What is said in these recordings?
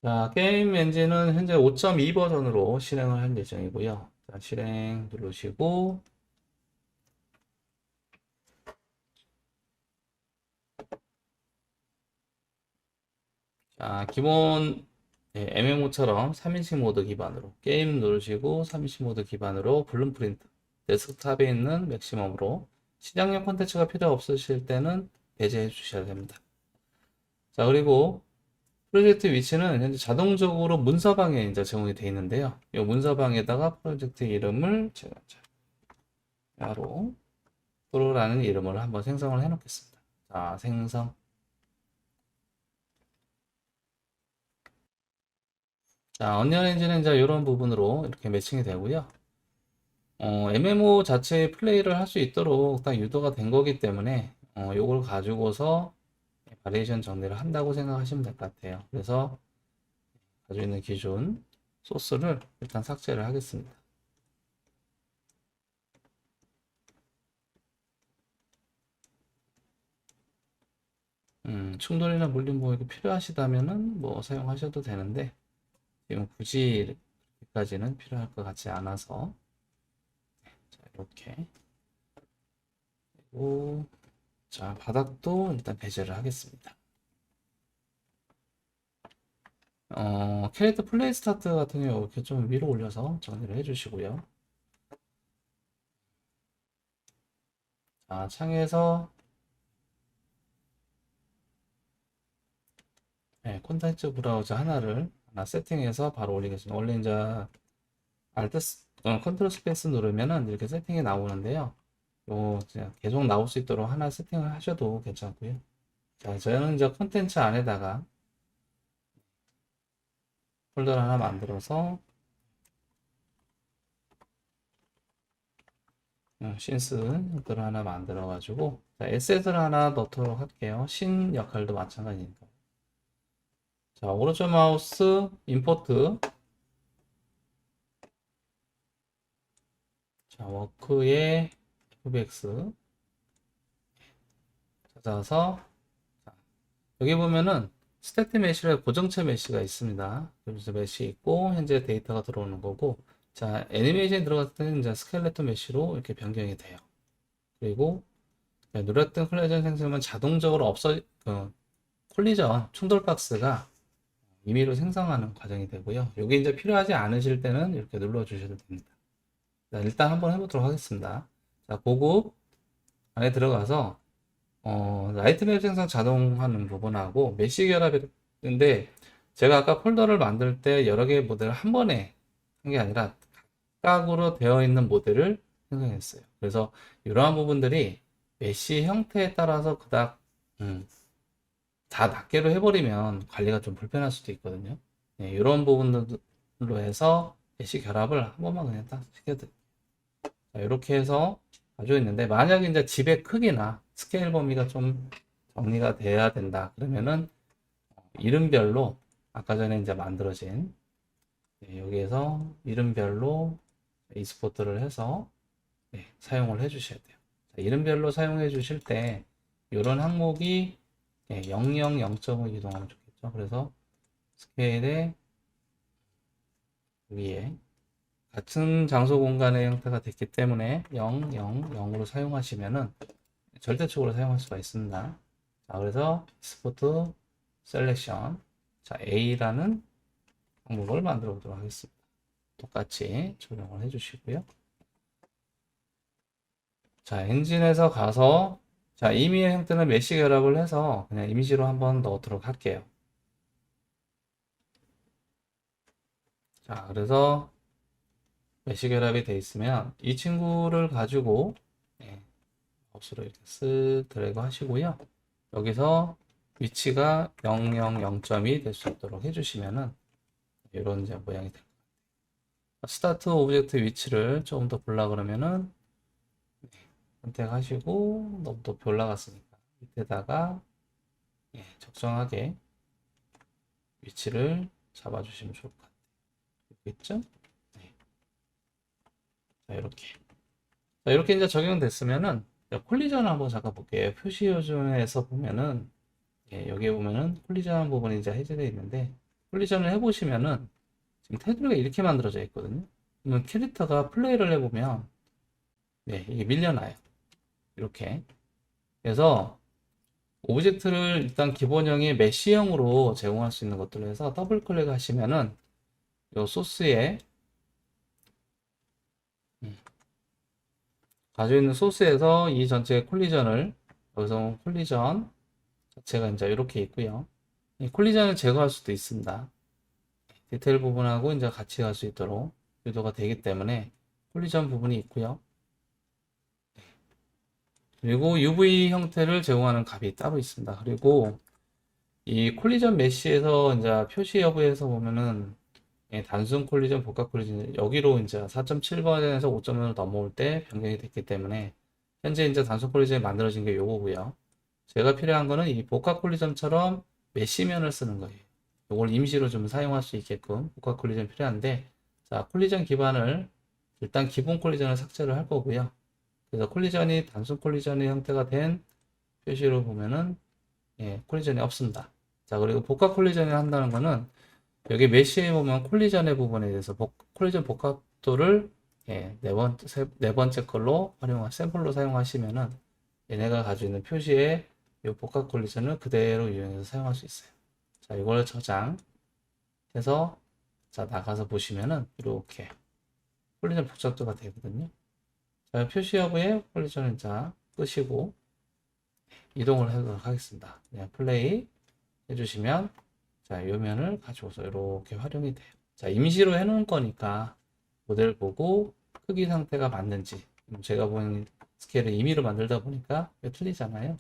자, 게임 엔진은 현재 5.2 버전으로 실행을 할 예정이고요. 자, 실행 누르시고, 자, 기본 MMO처럼 3인칭 모드 기반으로 게임 누르시고 3인칭 모드 기반으로 블룸프린트 데스크탑에 있는 맥시멈으로 시장용 콘텐츠가 필요 없으실 때는 배제해 주셔야 됩니다. 자, 그리고 프로젝트 위치는 현재 자동적으로 문서방에 이제 제공이 되어 있는데요. 이 문서방에다가 프로젝트 이름을 제가 야로 프로라는 이름을 한번 생성을 해 놓겠습니다. 자, 생성. 자, 언리얼 엔진은 이제 이런 부분으로 이렇게 매칭이 되고요. MMO 자체 플레이를 할 수 있도록 딱 유도가 된 거기 때문에 요걸 가지고서 바리에이션 정리를 한다고 생각하시면 될 것 같아요. 그래서 가지고 있는 기존 소스를 일단 삭제를 하겠습니다. 충돌이나 물림 뭐 이렇게 필요하시다면은 뭐 사용하셔도 되는데 지금 굳이 이렇게까지는 필요할 것 같지 않아서 자, 이렇게 그리고 자, 바닥도 일단 배제를 하겠습니다. 캐릭터 플레이 스타트 같은 경우 이렇게 좀 위로 올려서 정리를 해주시고요. 자, 창에서 콘텐츠 브라우저 하나 세팅해서 바로 올리겠습니다. 원래 이제 컨트롤 스페이스 누르면은 이렇게 세팅이 나오는데요. 요 그냥 계속 나올 수 있도록 하나 세팅을 하셔도 괜찮고요. 자, 저는 이제 콘텐츠 안에다가 폴더를 하나 만들어서 신스 폴더를 하나 만들어 가지고 에셋을 하나 넣도록 할게요. 신 역할도 마찬가지니까. 자, 오른쪽 마우스 임포트. 자, 워크에 FBX 찾아서 자, 여기 보면은 스태틱 메시랑 고정체 메시가 있습니다. 여기서 메시 있고 현재 데이터가 들어오는 거고 자, 애니메이션이 들어갔을 때는 이제 스켈레톤 메시로 이렇게 변경이 돼요. 그리고 누랬던 콜리전 생성은 자동적으로 콜리전 충돌 박스가 임의로 생성하는 과정이 되고요. 여기 이제 필요하지 않으실 때는 이렇게 눌러 주셔도 됩니다. 자, 일단 한번 해보도록 하겠습니다. 자, 고급 안에 들어가서 라이트맵 생성 자동하는 부분하고 메시 결합인데 제가 아까 폴더를 만들 때 여러 개의 모델을 한 번에 한 게 아니라 각각으로 되어 있는 모델을 생성했어요. 그래서 이러한 부분들이 메시 형태에 따라서 그닥 다 낱개로 해버리면 관리가 좀 불편할 수도 있거든요. 네, 이런 부분들로 해서 메시 결합을 한 번만 그냥 딱 시켜드릴게요. 이렇게 해서 가지고 있는데 만약에 이제 집의 크기나 스케일 범위가 좀 정리가 돼야 된다 그러면은 이름별로 아까 전에 이제 만들어진 여기에서 이름별로 익스포트를 해서 사용을 해 주셔야 돼요. 자, 이름별로 사용해 주실 때 이런 항목이 00, 0.5 이동하면 좋겠죠. 그래서 스케일의 위에 같은 장소 공간의 형태가 됐기 때문에 0, 0, 0으로 사용하시면은 절대적으로 사용할 수가 있습니다. 자, 그래서 익스포트 셀렉션 자, A라는 항목을 만들어 보도록 하겠습니다. 똑같이 적용을 해 주시고요. 자, 엔진에서 가서 자, 이미의 형태는 메시 결합을 해서 그냥 이미지로 한번 넣도록 할게요. 자, 그래서 메시 결합이 되어 있으면 이 친구를 가지고 마우스로 이렇게 쓱 드래그 하시고요. 여기서 위치가 00, 0.2 될 수 있도록 해주시면은 이런 이제 모양이 됩니다. 스타트 오브젝트 위치를 조금 더 보려 그러면은 선택하시고 너무 높이 올라갔으니까 밑에다가 적정하게 위치를 잡아주시면 좋을 것 같아요. 있죠? 네. 자, 이렇게. 자, 이렇게 이제 적용됐으면은 콜리전 한번 잠깐 볼게요. 표시 요즘에서 보면은 여기에 보면은 콜리전 부분이 이제 해제되어 있는데 콜리전을 해보시면은 지금 테두리가 이렇게 만들어져 있거든요. 그러면 캐릭터가 플레이를 해보면 네, 이게 밀려나요. 이렇게. 그래서 오브젝트를 일단 기본형의 메쉬형으로 제공할 수 있는 것들로 해서 더블 클릭 하시면은 요 소스에 가지고 있는 소스에서 이 전체 콜리전을 여기서 콜리전 자체가 이제 이렇게 있고요. 이 콜리전을 제거할 수도 있습니다. 디테일 부분하고 이제 같이 갈 수 있도록 유도가 되기 때문에 콜리전 부분이 있고요. 그리고 UV 형태를 제공하는 값이 따로 있습니다. 그리고 이 콜리전 메쉬에서 이제 표시 여부에서 보면은 단순 콜리전, 복합 콜리전 여기로 이제 4.7번에서 5.0을 넘어올 때 변경이 됐기 때문에 현재 이제 단순 콜리전이 만들어진 게 요거고요. 제가 필요한 거는 이 복합 콜리전처럼 메쉬면을 쓰는 거예요. 이걸 임시로 좀 사용할 수 있게끔 복합 콜리전 필요한데, 자, 콜리전 기반을 일단 기본 콜리전을 삭제를 할 거고요. 그래서 콜리전이 단순 콜리전의 형태가 된 표시로 보면은 콜리전이 없습니다. 자, 그리고 복합 콜리전을 한다는 거는 여기 메쉬에 보면 콜리전의 부분에 대해서 콜리전 복합도를 네 번째 걸로 샘플로 사용하시면은 얘네가 가지고 있는 표시에 이 복합 콜리전을 그대로 이용해서 사용할 수 있어요. 자, 이걸 저장해서 자, 나가서 보시면은 이렇게 콜리전 복잡도가 되거든요. 자, 표시 여부에 콜리전을 자 끄시고 이동을 하도록 하겠습니다. 그냥 플레이 해주시면 자, 요 면을 가져와서 이렇게 활용이 돼요. 자, 임시로 해놓은 거니까 모델 보고 크기 상태가 맞는지 제가 본 스케일을 임의로 만들다 보니까 틀리잖아요.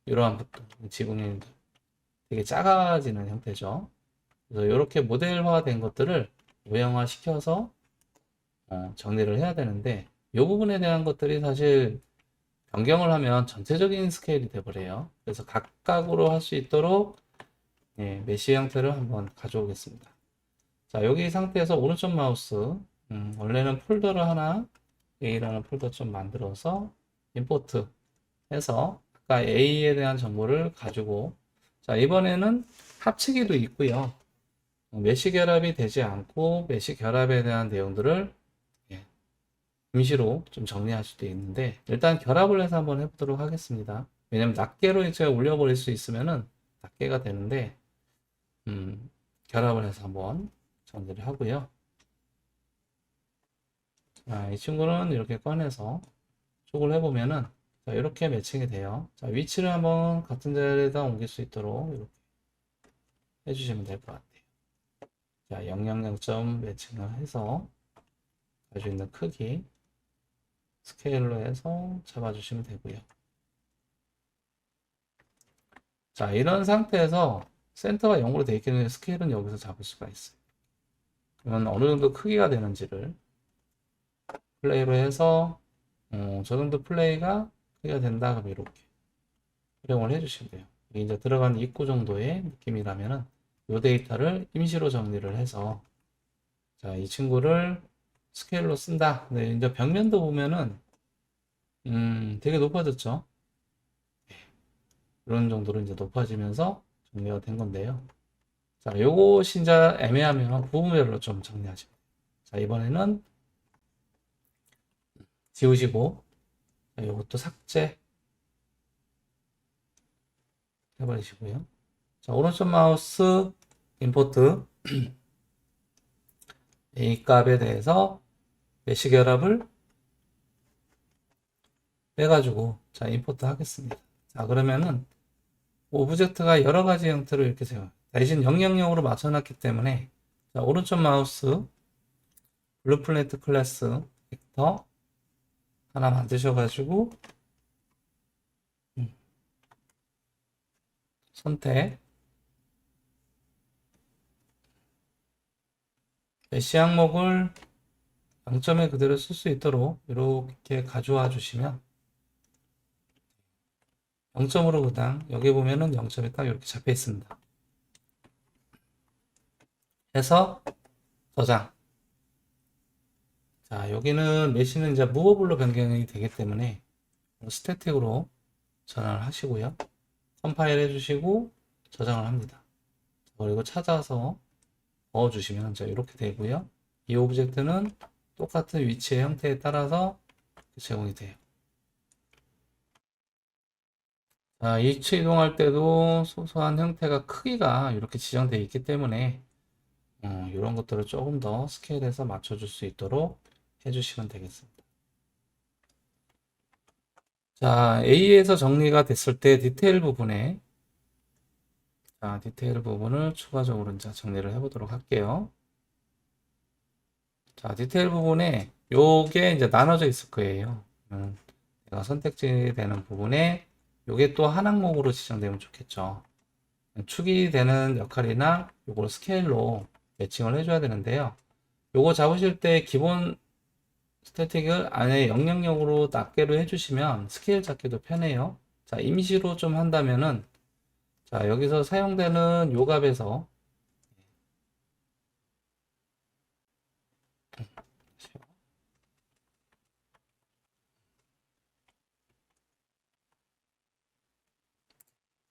이러한 부분 지붕이 되게 작아지는 형태죠. 그래서 이렇게 모델화 된 것들을 모형화 시켜서 정리를 해야 되는데 이 부분에 대한 것들이 사실 변경을 하면 전체적인 스케일이 돼버려요. 그래서 각각으로 할 수 있도록 메쉬 형태를 한번 가져오겠습니다. 자, 여기 상태에서 오른쪽 마우스 원래는 폴더를 하나 A라는 폴더 좀 만들어서 임포트 해서 아까 A에 대한 정보를 가지고 자, 이번에는 합치기도 있고요. 메쉬 결합이 되지 않고 메쉬 결합에 대한 내용들을 임시로 좀 정리할 수도 있는데 일단 결합을 해서 한번 해보도록 하겠습니다. 왜냐면 낱개로 제가 올려버릴 수 있으면은 낱개가 되는데 결합을 해서 한번 정리를 하고요. 자, 이 친구는 이렇게 꺼내서 쪽을 해보면은 자, 이렇게 매칭이 돼요. 자, 위치를 한번 같은 자리에다 옮길 수 있도록 이렇게 해주시면 될 것 같아요. 자, 000점 매칭을 해서 가지고 있는 크기 스케일로 해서 잡아주시면 되고요. 자, 이런 상태에서 센터가 0으로 되어 있기 때문에 스케일은 여기서 잡을 수가 있어요. 그러면 어느 정도 크기가 되는지를 플레이로 해서 저 정도 플레이가 크기가 된다 그러면 이렇게 활용을 해주시면 돼요. 이제 들어간 입구 정도의 느낌이라면은 이 데이터를 임시로 정리를 해서 자, 이 친구를 스케일로 쓴다. 네, 이제 벽면도 보면은 되게 높아졌죠. 이런 정도로 이제 높아지면서 정리가 된 건데요. 자, 요것이 이제 애매하면 부분별로 좀 정리하시면 돼요. 자, 이번에는 지우시고 자, 요것도 삭제 해버리시고요. 자, 오른쪽 마우스 임포트 A 값에 대해서 메시 결합을 빼가지고 자, 임포트 하겠습니다. 자, 그러면은 오브젝트가 여러 가지 형태로 이렇게 세워요. 대신 000으로 맞춰놨기 때문에 자, 오른쪽 마우스 블루플랜트 클래스 벡터 하나 만드셔가지고 선택 메시 항목을 0점에 그대로 쓸 수 있도록 이렇게 가져와 주시면 0점으로 그냥 여기 보면은 0점이 딱 이렇게 잡혀 있습니다. 해서 저장. 자, 여기는 메시는 이제 무버블로 변경이 되기 때문에 스태틱으로 전환을 하시고요. 컴파일 해주시고 저장을 합니다. 그리고 찾아서 넣어주시면 자 이렇게 되고요. 이 오브젝트는 똑같은 위치의 형태에 따라서 제공이 돼요. 자, 위치 이동할 때도 소소한 형태가 크기가 이렇게 지정되어 있기 때문에 이런 것들을 조금 더 스케일해서 맞춰줄 수 있도록 해주시면 되겠습니다. 자, A에서 정리가 됐을 때 디테일 부분에 자, 디테일 부분을 추가적으로 이제 정리를 해보도록 할게요. 자, 디테일 부분에 요게 이제 나눠져 있을 거예요. 내가 선택지 되는 부분에 요게 또 한 항목으로 지정되면 좋겠죠. 축이 되는 역할이나 요걸 스케일로 매칭을 해줘야 되는데요. 요거 잡으실 때 기본 스태틱을 안에 영역력으로 낱개로 해주시면 스케일 잡기도 편해요. 자, 임시로 좀 한다면은 자, 여기서 사용되는 요 값에서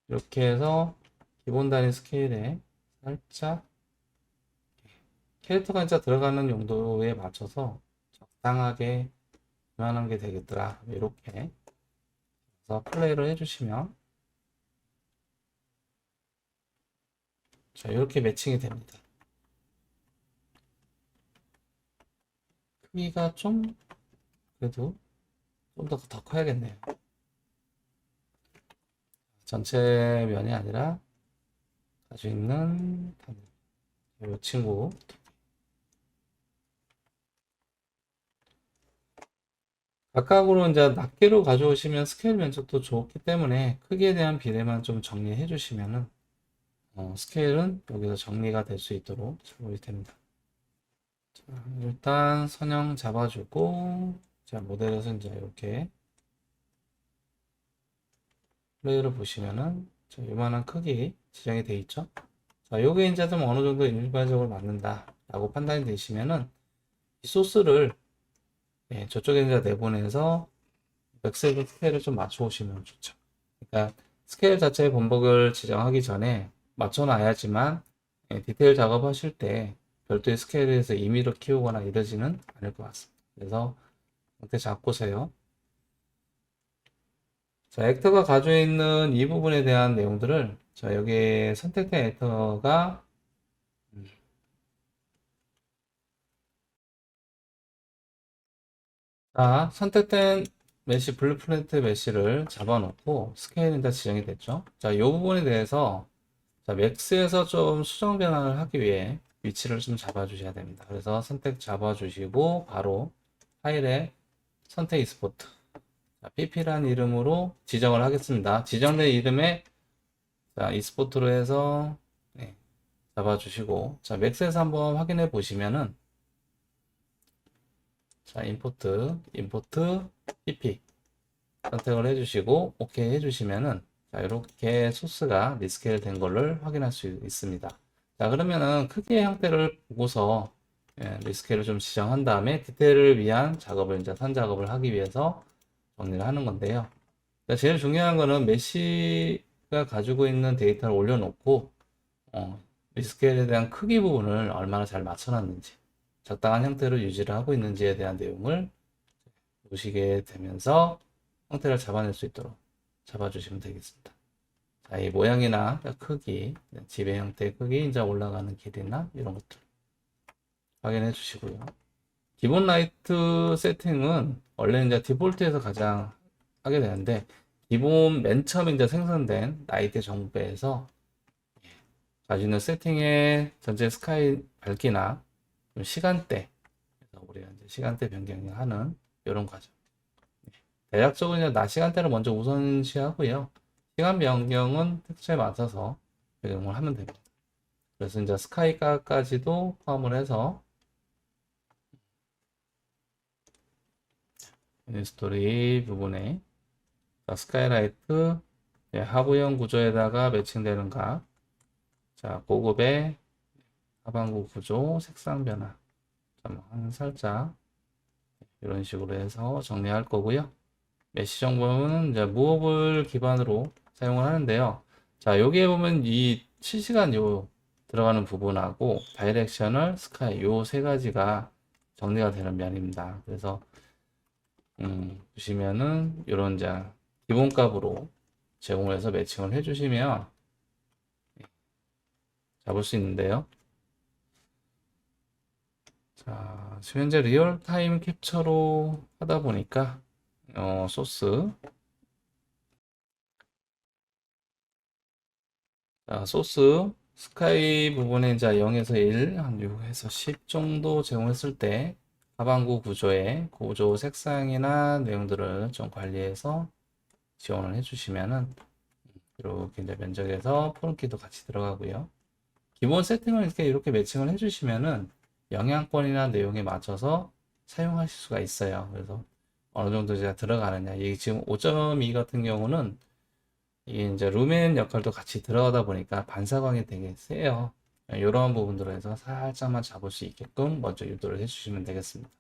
이렇게 해서 기본 단위 스케일에 살짝 캐릭터가 진짜 들어가는 용도에 맞춰서 적당하게 이만한 게 되겠더라. 이렇게 해서 플레이를 해주시면 자, 이렇게 매칭이 됩니다. 크기가 좀 그래도 좀 더 커야겠네요. 전체 면이 아니라 가지고 있는 이 친구 각각으로 이제 낱개로 가져오시면 스케일 면적도 좋기 때문에 크기에 대한 비례만 좀 정리해 주시면은 스케일은 여기서 정리가 될 수 있도록 작업이 됩니다. 자, 일단 선형 잡아주고 자 모델에서 이제 이렇게 플레이를 보시면은 자, 요만한 크기 지정이 되어 있죠. 자, 요게 이제 좀 어느 정도 일괄적으로 맞는다 라고 판단이 되시면은 이 소스를 저쪽에 이제 내보내서 맥스 스케일을 좀 맞춰 오시면 좋죠. 그러니까 스케일 자체의 번복을 지정하기 전에 맞춰 놔야지만 디테일 작업하실 때 별도의 스케일에서 임의로 키우거나 이러지는 않을 것 같습니다. 그래서 형태 잡고서요. 자, 액터가 가지고 있는 이 부분에 대한 내용들을 자, 여기에 선택된 액터가 자, 선택된 메시 블루프린트 메시를 잡아놓고 스케일은 다 지정이 됐죠. 자, 이 부분에 대해서 자, 맥스에서 좀 수정 변환을 하기 위해 위치를 좀 잡아주셔야 됩니다. 그래서 선택 잡아주시고 바로 파일에 선택 익스포트 pp라는 이름으로 지정을 하겠습니다. 지정된 이름에 자, 익스포트로 해서 잡아주시고 자, 맥스에서 한번 확인해 보시면은 자, 임포트 pp 선택을 해주시고 오케이 해주시면은 자, 이렇게 소스가 리스케일 된 거를 확인할 수 있습니다. 자, 그러면은 크기의 형태를 보고서 리스케일을 좀 지정한 다음에 디테일을 위한 작업을 이제 선 작업을 하기 위해서 정리를 하는 건데요. 자, 제일 중요한 거는 메시가 가지고 있는 데이터를 올려놓고 리스케일에 대한 크기 부분을 얼마나 잘 맞춰놨는지 적당한 형태로 유지를 하고 있는지에 대한 내용을 보시게 되면서 형태를 잡아낼 수 있도록 잡아주시면 되겠습니다. 자, 이 모양이나 크기, 지배 형태의 크기, 이제 올라가는 길이나 이런 것들 확인해 주시고요. 기본 라이트 세팅은 원래 이제 디폴트에서 가장 하게 되는데 기본 맨 처음 이제 생성된 라이트 정보에서 가지고 있는 세팅의 전체 스카이 밝기나 시간대, 그래서 우리가 이제 시간대 변경을 하는 이런 과정. 대략적으로 이제 낮 시간대를 먼저 우선시하고요. 시간 변경은 특수에 맞춰서 변경을 하면 됩니다. 그래서 이제 스카이가까지도 포함을 해서 스토리 부분에 스카이라이트 하부형 구조에다가 매칭되는 각, 자 고급의 하반구 구조 색상 변화, 한 살짝 이런 식으로 해서 정리할 거고요. 메시 정보는 이제 무업을 기반으로 사용을 하는데요. 자, 여기에 보면 이 실시간 요 들어가는 부분하고 다이렉셔널, 스카이 요 세 가지가 정리가 되는 면입니다. 그래서 보시면은 이런 자 기본값으로 제공을 해서 매칭을 해주시면 잡을 수 있는데요. 자, 지금 현재 리얼타임 캡처로 하다 보니까 소스 스카이 부분에 이제 0에서 1, 한 6에서 10 정도 제공했을 때 하반구 구조의 구조 색상이나 내용들을 좀 관리해서 지원을 해주시면은 이렇게 이제 면적에서 푸른키도 같이 들어가고요. 기본 세팅을 이렇게 매칭을 해주시면은 영향권이나 내용에 맞춰서 사용하실 수가 있어요. 그래서 어느 정도 제가 들어가느냐. 이 지금 5.2 같은 경우는 이게 이제 루멘 역할도 같이 들어가다 보니까 반사광이 되게 세요. 이런 부분들을 해서 살짝만 잡을 수 있게끔 먼저 유도를 해주시면 되겠습니다.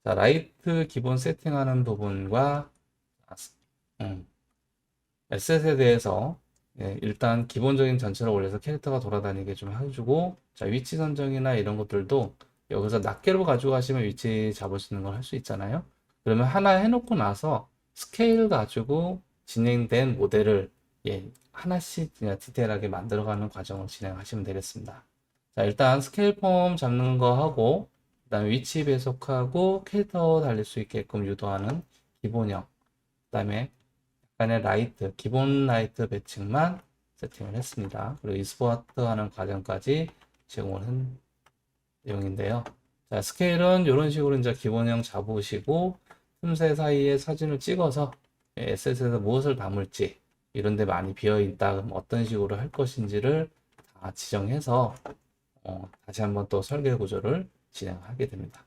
자, 라이트 기본 세팅하는 부분과 에셋에 대해서 일단 기본적인 전체를 올려서 캐릭터가 돌아다니게 좀 해주고, 자, 위치 선정이나 이런 것들도 여기서 낱개로 가져가시면 위치 잡을 수 있는 걸 할 수 있잖아요. 그러면 하나 해놓고 나서 스케일 가지고 진행된 모델을 하나씩 그냥 디테일하게 만들어가는 과정을 진행하시면 되겠습니다. 자, 일단 스케일 폼 잡는 거 하고, 그다음에 위치 배속하고 캐릭터 달릴 수 있게끔 유도하는 기본형, 그다음에 약간의 라이트, 기본 라이트 배칭만 세팅을 했습니다. 그리고 이스포트 하는 과정까지 제공을 한 내용인데요. 자, 스케일은 이런 식으로 이제 기본형 잡으시고 틈새 사이에 사진을 찍어서 에셋에서 무엇을 담을지, 이런 데 많이 비어 있다 그럼 어떤 식으로 할 것인지를 다 지정해서 다시 한번 또 설계 구조를 진행하게 됩니다.